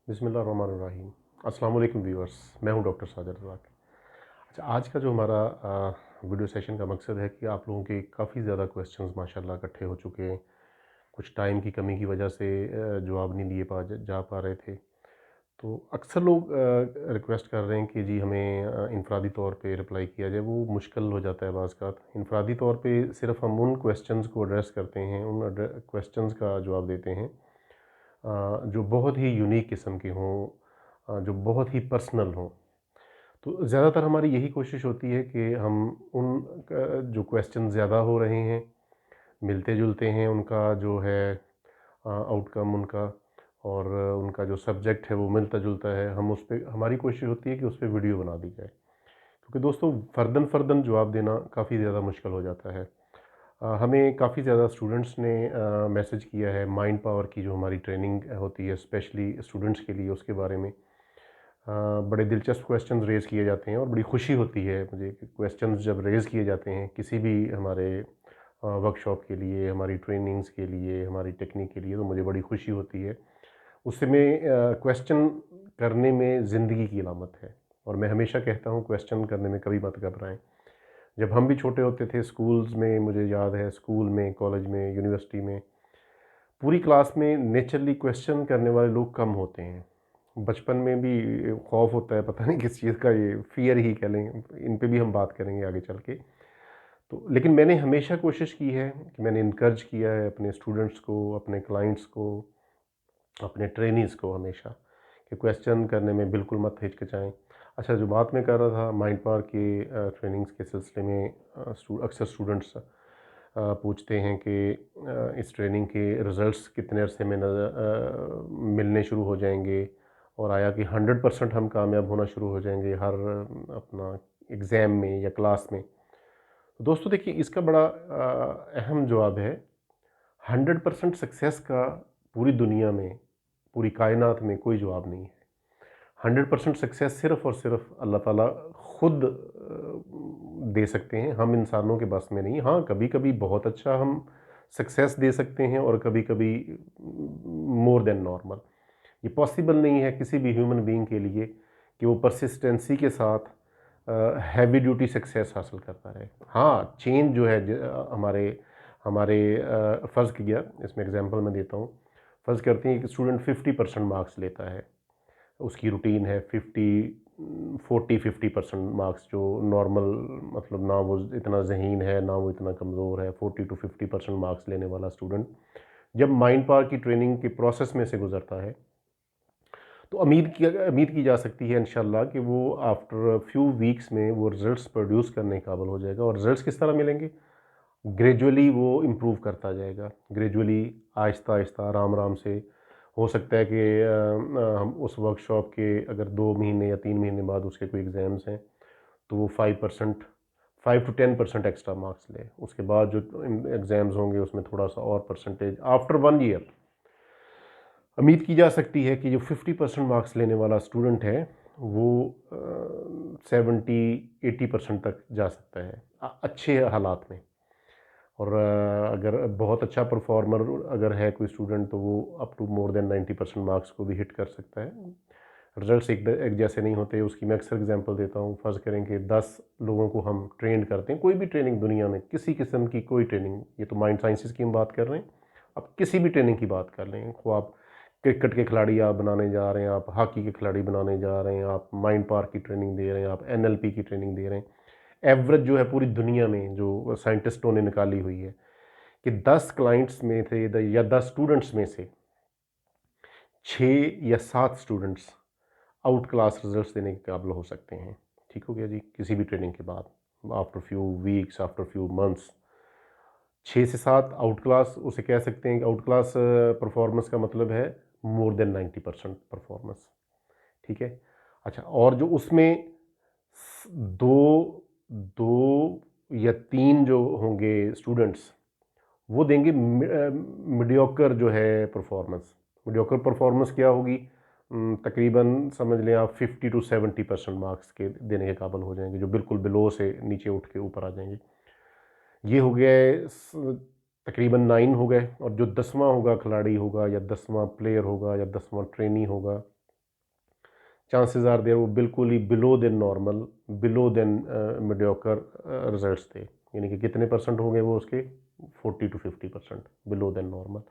बिस्मिल्लाहिर्रहमानिर्रहीम। अस्सलाम वालेकुम व्यूअर्स, मैं हूं डॉक्टर साजिद रज़ाक। अच्छा, आज का जो हमारा वीडियो सेशन का मकसद है कि आप लोगों के काफ़ी ज़्यादा क्वेश्चंस माशाल्लाह इकट्ठे हो चुके हैं। कुछ टाइम की कमी की वजह से जवाब नहीं दिए पा जा पा रहे थे। तो अक्सर लोग रिक्वेस्ट कर रहे हैं कि जी हमें इनफरादी तौर पे रिप्लाई किया जाए। वो मुश्किल हो जाता है बाज़-औक़ात। इनफरादी तौर पे सिर्फ़ हम उन क्वेश्चंस को एड्रेस करते हैं, उन क्वेश्चंस का जवाब देते हैं जो बहुत ही यूनिक किस्म के हों, जो बहुत ही पर्सनल हों। तो ज़्यादातर हमारी यही कोशिश होती है कि हम उन जो क्वेश्चन ज़्यादा हो रहे हैं, मिलते-जुलते हैं उनका जो है आउटकम उनका, और उनका जो सब्जेक्ट है वो मिलता-जुलता है, हम उस पे हमारी कोशिश होती है कि उस पे वीडियो बना दी जाए। क्योंकि दोस्तों फ़र्दन-फ़र्दन जवाब देना काफ़ी ज़्यादा मुश्किल हो जाता है। हमें काफ़ी ज़्यादा स्टूडेंट्स ने मैसेज किया है माइंड पावर की जो हमारी ट्रेनिंग होती है स्पेशली स्टूडेंट्स के लिए, उसके बारे में बड़े दिलचस्प क्वेश्चंस रेज़ किए जाते हैं और बड़ी खुशी होती है मुझे कि क्वेश्चंस जब रेज़ किए जाते हैं किसी भी हमारे वर्कशॉप के लिए, हमारी ट्रेनिंग्स के लिए, हमारी टेक्निक के लिए, तो मुझे बड़ी खुशी होती है। उससे में क्वेश्चन करने में ज़िंदगी की अलामत है, और मैं हमेशा कहता हूँ क्वेश्चन करने में कभी मत घबराएं। जब हम भी छोटे होते थे स्कूल्स में, मुझे याद है स्कूल में, कॉलेज में, यूनिवर्सिटी में, पूरी क्लास में नेचुरली क्वेश्चन करने वाले लोग कम होते हैं। बचपन में भी खौफ होता है, पता नहीं किस चीज़ का, ये फ़ियर ही कह लें, इन पे भी हम बात करेंगे आगे चल के। तो लेकिन मैंने हमेशा कोशिश की है कि मैंने इनकरेज किया है अपने स्टूडेंट्स को, अपने क्लाइंट्स को, अपने ट्रेनीज़ को हमेशा, कि क्वेश्चन करने में बिल्कुल मत हिचकिचाएँ। अच्छा, जो बात मैं कर रहा था माइंड पावर की ट्रेनिंग्स के सिलसिले में, अक्सर स्टूडेंट्स पूछते हैं कि इस ट्रेनिंग के रिज़ल्ट्स कितने अरसे में मिलने शुरू हो जाएँगे, और आया कि 100% हम कामयाब होना शुरू हो जाएँगे हर अपना एग्ज़ाम में या क्लास में। तो दोस्तों देखिए, इसका बड़ा अहम जवाब है, 100% सक्सेस का पूरी दुनिया में, पूरी कायनात में कोई जवाब नहीं है। 100% सक्सेस सिर्फ़ और सिर्फ़ अल्लाह ताला खुद दे सकते हैं, हम इंसानों के बस में नहीं। हाँ, कभी-कभी बहुत अच्छा हम सक्सेस दे सकते हैं, और कभी-कभी मोर देन नॉर्मल। ये पॉसिबल नहीं है किसी भी ह्यूमन बीइंग के लिए कि वो परसिस्टेंसी के साथ हैवी ड्यूटी सक्सेस हासिल करता रहे। हाँ, चेंज जो है हमारे हमारे फ़र्ज़ किया, इसमें एग्ज़ाम्पल मैं देता हूँ। फ़र्ज़ करते हैं कि स्टूडेंट 50% मार्क्स लेता है, उसकी रूटीन है 40-50% मार्क्स, जो नॉर्मल, मतलब ना वो इतना ज़हीन है, ना वो इतना कमज़ोर है, 40 टू 50% मार्क्स लेने वाला स्टूडेंट जब माइंड पावर की ट्रेनिंग के प्रोसेस में से गुज़रता है, तो उम्मीद की जा सकती है इंशाल्लाह कि वो आफ्टर फ्यू वीक्स में वो रिज़ल्ट्स प्रोड्यूस करने के काबिल हो जाएगा। और रिज़ल्ट्स किस तरह मिलेंगे? ग्रेजुअली वो इम्प्रूव करता जाएगा, ग्रेजुअली, आहिस्ता-आहिस्ता, आराम-आराम से। हो सकता है कि हम उस वर्कशॉप के अगर 2 महीने या 3 महीने बाद उसके कोई एग्ज़ाम्स हैं, तो वो 5%, 5 टू 10% एक्स्ट्रा मार्क्स ले। उसके बाद जो एग्ज़ाम्स होंगे उसमें थोड़ा-सा और परसेंटेज, आफ्टर 1 ईयर उम्मीद की जा सकती है कि जो 50% मार्क्स लेने वाला स्टूडेंट है, वो 70-80% तक जा सकता है अच्छे हालात में। और अगर बहुत अच्छा परफॉर्मर अगर है कोई स्टूडेंट, तो वो up to more than 90% marks को भी हिट कर सकता है। रिजल्ट्स एक जैसे नहीं होते, उसकी मैं अक्सर एग्जांपल देता हूँ। फ़र्ज़ करें कि 10 लोगों को हम ट्रेंड करते हैं, कोई भी ट्रेनिंग दुनिया में, किसी किस्म की कोई ट्रेनिंग, ये तो माइंड साइंसेस की हम बात कर रहे हैं, आप किसी भी ट्रेनिंग की बात कर लें, खो आप क्रिकेट के खिलाड़ी आप बनाने जा रहे हैं, आप हॉकी के खिलाड़ी बनाने जा रहे हैं, आप माइंड पावर की ट्रेनिंग दे रहे हैं, आप एनएलपी की ट्रेनिंग दे रहे हैं, एवरेज जो है पूरी दुनिया में जो साइंटिस्टों ने निकाली हुई है कि 10 क्लाइंट्स में थे या 10 स्टूडेंट्स में से 6 या 7 स्टूडेंट्स आउट क्लास रिजल्ट्स देने के काबिल हो सकते हैं। ठीक हो गया जी, किसी भी ट्रेनिंग के बाद, after few weeks, after few months, 6 से 7 आउट क्लास, उसे कह सकते हैं कि आउट क्लास परफॉर्मेंस का मतलब है मोर देन 90% परफॉर्मेंस। ठीक है। अच्छा, और जो उसमें दो दो या तीन जो होंगे स्टूडेंट्स, वो देंगे मीडियोकर जो है परफॉर्मेंस। मीडियोकर परफॉर्मेंस क्या होगी? तकरीबन समझ लें आप 50-70% मार्क्स के देने के काबिल हो जाएंगे, जो बिल्कुल बिलो से नीचे उठ के ऊपर आ जाएंगे। ये हो गए तकरीबन 9 हो गए। और जो 10वां होगा खिलाड़ी होगा, या 10वां प्लेयर होगा, या 10वां ट्रेनी होगा, चांसेस आर देयर वो बिल्कुल ही below than normal, below than mediocre results थे। यानी कि कितने परसेंट होंगे वो उसके, 40 to 50% बिलो देन नॉर्मल।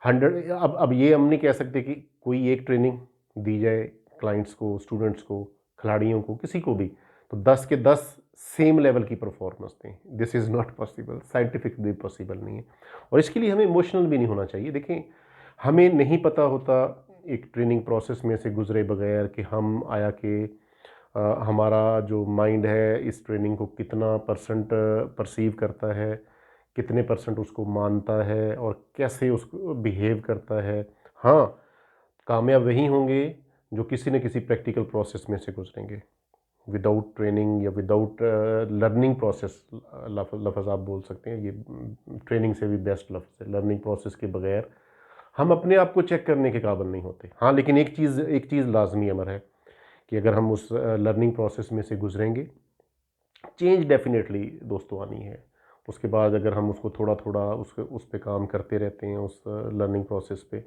100, अब ये हम नहीं कह सकते कि कोई एक ट्रेनिंग दी जाए क्लाइंट्स को, स्टूडेंट्स को, खिलाड़ियों को, किसी को भी, तो 10 के 10 सेम लेवल की परफॉर्मेंस दें। This is not possible, scientific भी पॉसिबल नहीं है। और इसके लिए हमें इमोशनल भी नहीं होना चाहिए। देखें, हमें नहीं पता होता एक ट्रेनिंग प्रोसेस में से गुजरे बगैर कि हम आया कि हमारा जो माइंड है इस ट्रेनिंग को कितना परसेंट परसीव करता है, कितने परसेंट उसको मानता है और कैसे उसको बिहेव करता है। हाँ, कामयाब वही होंगे जो किसी न किसी प्रैक्टिकल प्रोसेस में से गुजरेंगे। विदाउट ट्रेनिंग या विदाउट लर्निंग प्रोसेस, लफ्ज़ आप बोल सकते हैं, ये ट्रेनिंग से भी बेस्ट लफ्ज़ है। लर्निंग प्रोसेस के बगैर हम अपने आप को चेक करने के काबिल नहीं होते। हाँ, लेकिन एक चीज़ लाजमी अमर है कि अगर हम उस लर्निंग प्रोसेस में से गुजरेंगे, चेंज डेफिनेटली दोस्तों आनी है। उसके बाद अगर हम उसको थोड़ा थोड़ा उस पे काम करते रहते हैं, उस लर्निंग प्रोसेस पे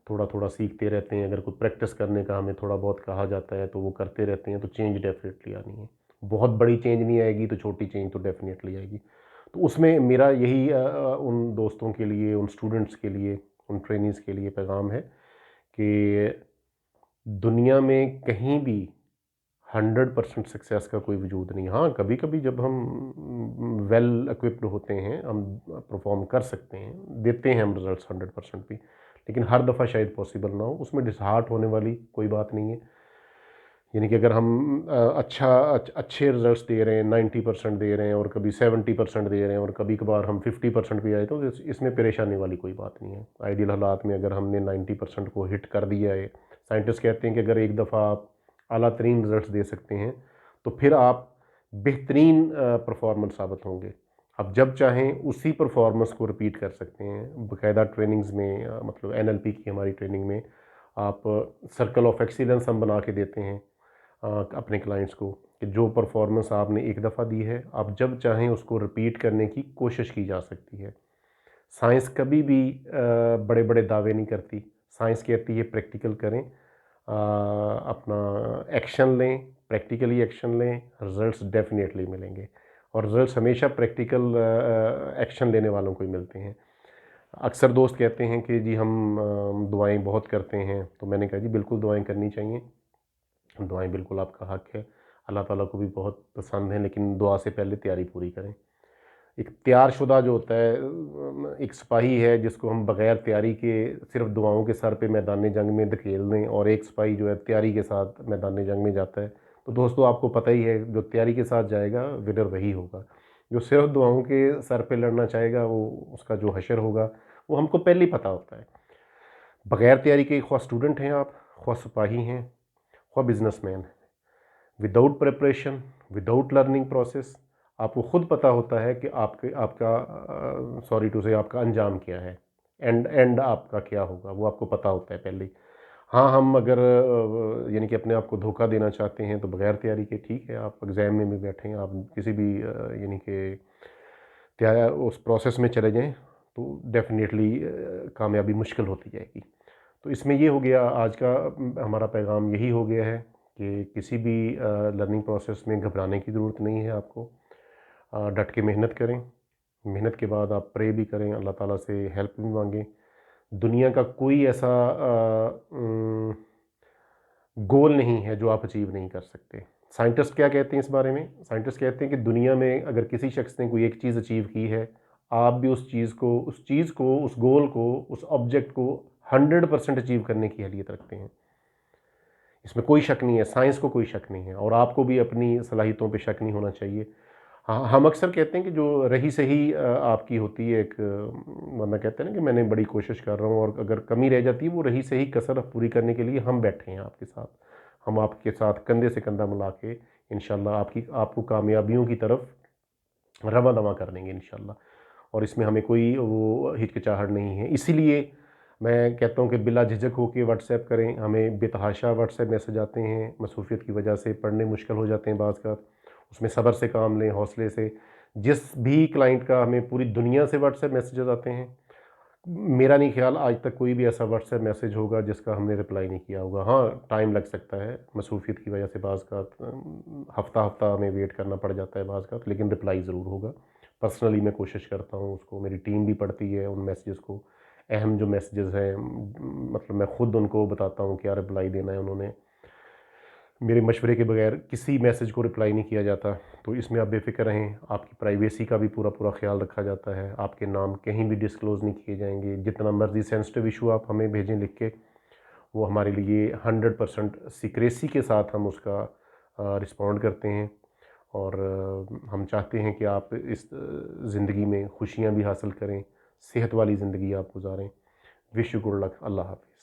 थोड़ा थोड़ा सीखते रहते हैं, अगर कुछ प्रैक्टिस करने का हमें थोड़ा बहुत कहा जाता है तो वो करते रहते हैं, तो चेंज डेफिनेटली आनी है। बहुत बड़ी चेंज नहीं आएगी तो छोटी चेंज तो डेफिनेटली आएगी। तो उसमें मेरा यही उन दोस्तों के लिए, उन स्टूडेंट्स के लिए, उन ट्रेनीज़ के लिए पैगाम है कि दुनिया में कहीं भी 100% सक्सेस का कोई वजूद नहीं। हाँ, कभी-कभी जब हम वेल इक्विप्ड होते हैं, हम परफ़ॉर्म कर सकते हैं, देते हैं हम रिज़ल्ट्स 100% भी, लेकिन हर दफ़ा शायद पॉसिबल ना हो, उसमें डिसहार्ट होने वाली कोई बात नहीं है। यानी कि अगर हम अच्छे रिज़ल्ट्स दे रहे हैं, 90% दे रहे हैं और कभी 70% दे रहे हैं और कभी-कभार हम 50% भी आए, तो इसमें परेशानी वाली कोई बात नहीं है। आइडियल हालात में अगर हमने 90% को हिट कर दिया है, साइंटिस्ट कहते हैं कि अगर एक दफ़ा आप आला तरीन रिज़ल्ट्स दे सकते हैं, तो फिर आप बेहतरीन परफ़ॉर्मर साबित होंगे। आप जब चाहें उसी परफ़ॉर्मेंस को रिपीट कर सकते हैं। बाकायदा ट्रेनिंग्स में मतलब एनएलपी की हमारी ट्रेनिंग में आप सर्कल ऑफ एक्सीलेंस हम बना के देते हैं अपने क्लाइंट्स को, कि जो परफॉर्मेंस आपने एक दफ़ा दी है, आप जब चाहें उसको रिपीट करने की कोशिश की जा सकती है। साइंस कभी भी बड़े बड़े दावे नहीं करती। साइंस कहती है प्रैक्टिकल करें, अपना एक्शन लें, प्रैक्टिकली एक्शन लें, रिजल्ट्स डेफिनेटली मिलेंगे। और रिजल्ट्स हमेशा प्रैक्टिकल एक्शन लेने वालों को ही मिलते हैं। अक्सर दोस्त कहते हैं कि जी हम दुआएं बहुत करते हैं, तो मैंने कहा जी बिल्कुल दुआएं करनी चाहिए। दुआएँ बिल्कुल आपका हक़ है, अल्लाह ताला को भी बहुत पसंद है, लेकिन दुआ से पहले तैयारी पूरी करें। एक तैयारशुदा जो होता है एक सिपाही है जिसको हम बग़ैर तैयारी के सिर्फ़ दुआओं के सर पे मैदान जंग में धकेल दें, और एक सिपाही जो है तैयारी के साथ मैदान जंग में जाता है, तो दोस्तों आपको पता ही है जो तैयारी के साथ जाएगा विनर वही होगा। जो सिर्फ़ दुआओं के सर पे लड़ना चाहेगा वो उसका जो हशर होगा वो हमको पहले ही पता होता है। बग़ैर तैयारी के ख़्वा स्टूडेंट हैं आप, ख़्वा सिपाही हैं, ख़्वा बिज़नेसमैन हैं, without preparation, without learning process, आपको खुद पता होता है कि आपका सॉरी टू से आपका अंजाम क्या है, एंड आपका क्या होगा, वो आपको पता होता है पहले ही। हाँ, हम अगर यानी कि अपने आप को धोखा देना चाहते हैं तो बगैर तैयारी के ठीक है, आप एग्ज़ाम में भी बैठें, आप किसी भी यानी कि तैयार उस प्रोसेस में चले जाएँ, तो डेफ़िनेटली कामयाबी मुश्किल होती जाएगी। तो इसमें ये हो गया आज का हमारा पैगाम यही हो गया है कि किसी भी लर्निंग प्रोसेस में घबराने की ज़रूरत नहीं है आपको। डट के मेहनत करें, मेहनत के बाद आप प्रे भी करें, अल्लाह ताला से हेल्प भी मांगें। दुनिया का कोई ऐसा गोल नहीं है जो आप अचीव नहीं कर सकते। साइंटिस्ट क्या कहते हैं इस बारे में? साइंटिस्ट कहते हैं कि दुनिया में अगर किसी शख्स ने कोई एक चीज़ अचीव की है, आप भी उस चीज़ को, उस गोल को, उस ऑब्जेक्ट को 100% अचीव करने की अहलियत रखते हैं। इसमें कोई शक नहीं है, साइंस को कोई शक नहीं है, और आपको भी अपनी सलाहियतों पे शक नहीं होना चाहिए। हाँ, हम अक्सर कहते हैं कि जो रही सही आपकी होती है एक वरना कहते हैं ना कि मैंने बड़ी कोशिश कर रहा हूँ और अगर कमी रह जाती है, वो रही सही कसर पूरी करने के लिए हम बैठे हैं आपके साथ। हम आपके साथ कंधे से कंधा मिला के इंशाल्लाह आपको कामयाबियों की तरफ रवां-दवां कर देंगे इंशाल्लाह। और इसमें हमें कोई वो हिचकिचाहट नहीं है। इसीलिए मैं कहता हूँ कि बिला झिझक होके व्हाट्सएप करें। हमें बेतहाशा व्हाट्सएप मैसेज आते हैं, मसरूफ़ियत की वजह से पढ़ने मुश्किल हो जाते हैं बाज़-औक़ात। उसमें सब्र से काम लें, हौसले से। जिस भी क्लाइंट का हमें पूरी दुनिया से व्हाट्सएप मैसेजेस आते हैं, मेरा नहीं ख्याल आज तक कोई भी ऐसा व्हाट्सएप मैसेज होगा जिसका हमने रिप्लाई नहीं किया होगा। हाँ, टाइम लग सकता है, मसरूफ़ियत की वजह से बाज़ का हफ़्ता-हफ़्ता हमें वेट करना पड़ जाता है बाज़ का, लेकिन रिप्लाई ज़रूर होगा। पर्सनली मैं कोशिश करता हूँ उसको, मेरी टीम भी पढ़ती है उन मैसेजेस को। अहम जो मैसेजेस हैं मतलब मैं ख़ुद उनको बताता हूँ क्या रिप्लाई देना है उन्होंने। मेरे मशवरे के बगैर किसी मैसेज को रिप्लाई नहीं किया जाता। तो इसमें आप बेफ़िक्र रहें, आपकी प्राइवेसी का भी पूरा ख़्याल रखा जाता है। आपके नाम कहीं भी डिस्क्लोज़ नहीं किए जाएँगे। जितना मर्ज़ी सेंसिटिव इश्यू आप हमें भेजें लिख के, वो हमारे लिए 100% सीक्रेसी के साथ हम उसका रिस्पॉन्ड करते हैं। और हम चाहते हैं कि आप इस ज़िंदगी में खुशियाँ भी हासिल करें, सेहत वाली ज़िंदगी आप गुज़ारें। Wish you good luck. अल्लाह हाफ़िज़।